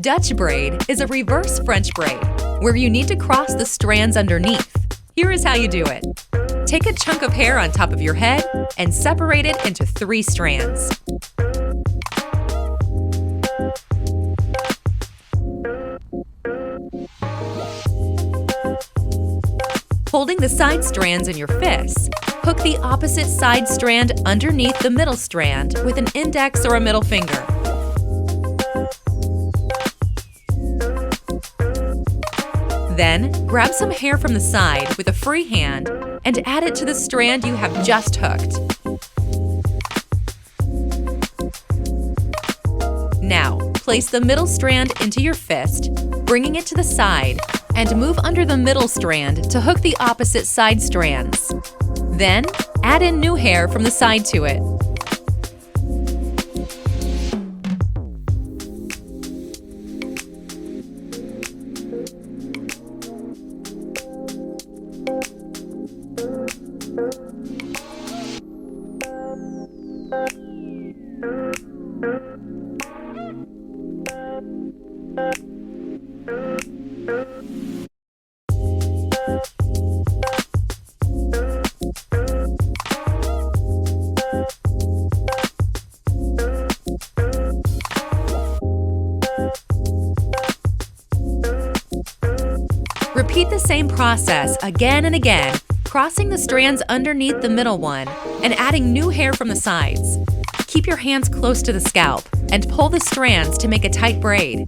Dutch braid is a reverse French braid, where you need to cross the strands underneath. Here is how you do it. Take a chunk of hair on top of your head and separate it into 3 strands. Holding the side strands in your fists, hook the opposite side strand underneath the middle strand with an index or a middle finger. Then, grab some hair from the side with a free hand and add it to the strand you have just hooked. Now, place the middle strand into your fist, bringing it to the side, and move under the middle strand to hook the opposite side strands. Then, add in new hair from the side to it. Repeat the same process again and again, crossing the strands underneath the middle one and adding new hair from the sides. Keep your hands close to the scalp and pull the strands to make a tight braid.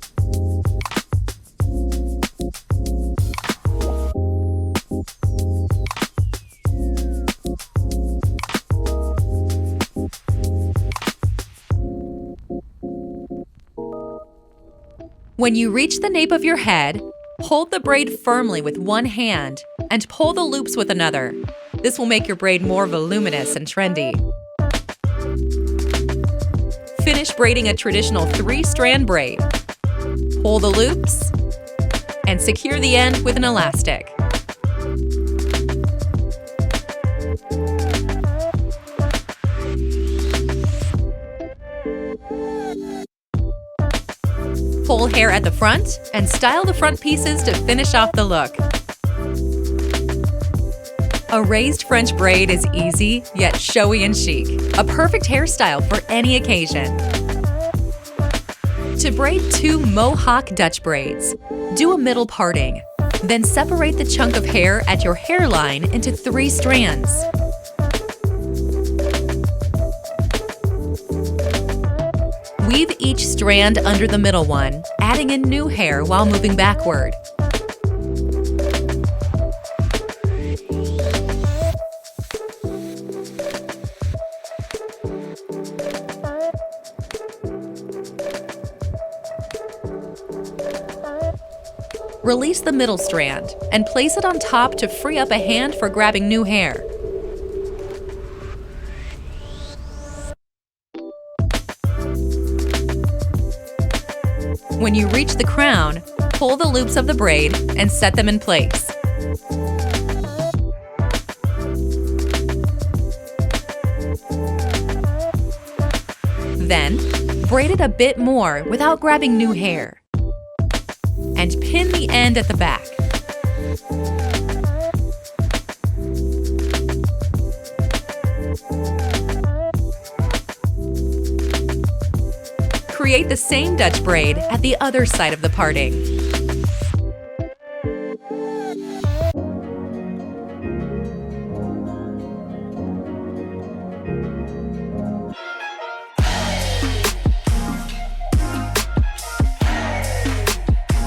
When you reach the nape of your head, hold the braid firmly with one hand and pull the loops with another. This will make your braid more voluminous and trendy. Finish braiding a traditional 3-strand braid. Pull the loops and secure the end with an elastic. Pull hair at the front and style the front pieces to finish off the look. A raised French braid is easy, yet showy and chic. A perfect hairstyle for any occasion. To braid 2 Mohawk Dutch braids, do a middle parting. Then separate the chunk of hair at your hairline into 3 strands. Weave each strand under the middle one, adding in new hair while moving backward. Release the middle strand and place it on top to free up a hand for grabbing new hair. When you reach the crown, pull the loops of the braid and set them in place. Then, braid it a bit more without grabbing new hair. And pin the end at the back. Create the same Dutch braid at the other side of the parting.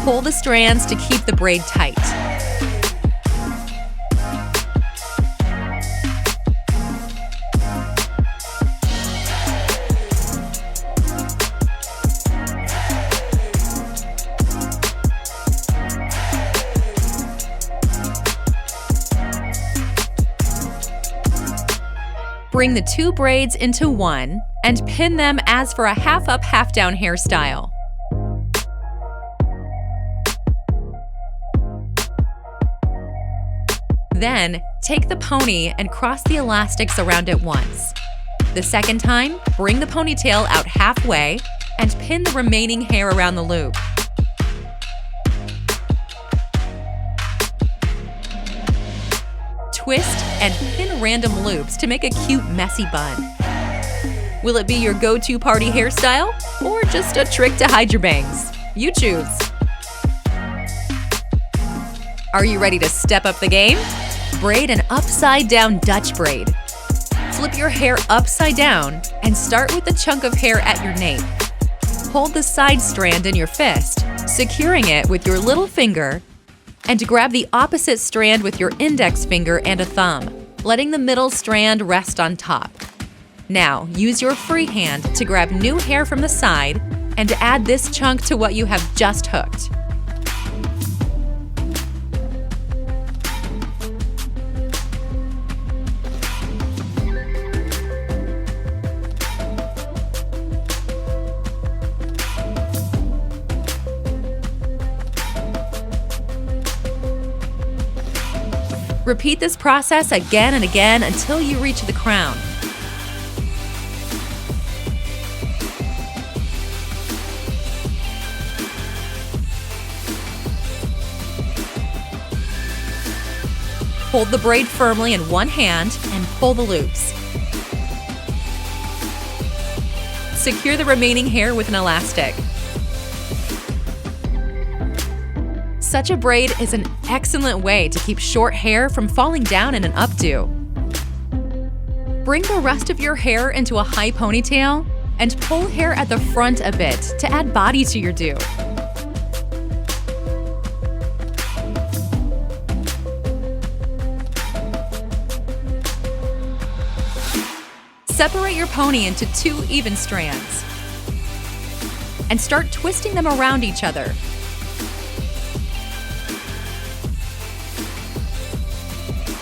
Pull the strands to keep the braid tight. Bring the 2 braids into one and pin them as for a half-up, half-down hairstyle. Then, take the pony and cross the elastics around it once. The second time, bring the ponytail out halfway and pin the remaining hair around the loop. twist, and pin random loops to make a cute, messy bun. Will it be your go-to party hairstyle or just a trick to hide your bangs? You choose. Are you ready to step up the game? Braid an upside-down Dutch braid. Flip your hair upside down and start with the chunk of hair at your nape. Hold the side strand in your fist, securing it with your little finger, and grab the opposite strand with your index finger and a thumb, letting the middle strand rest on top. Now, use your free hand to grab new hair from the side and add this chunk to what you have just hooked. Repeat this process again and again until you reach the crown. Hold the braid firmly in one hand and pull the loops. Secure the remaining hair with an elastic. Such a braid is an excellent way to keep short hair from falling down in an updo. Bring the rest of your hair into a high ponytail and pull hair at the front a bit to add body to your do. Separate your pony into 2 even strands and start twisting them around each other.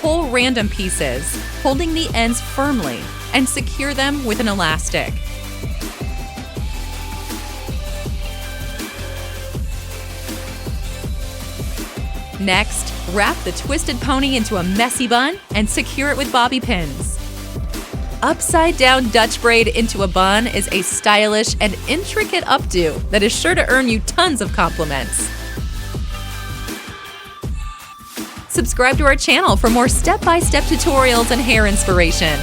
Pull random pieces, holding the ends firmly, and secure them with an elastic. Next, wrap the twisted pony into a messy bun and secure it with bobby pins. Upside-down Dutch braid into a bun is a stylish and intricate updo that is sure to earn you tons of compliments. Subscribe to our channel for more step-by-step tutorials and hair inspiration.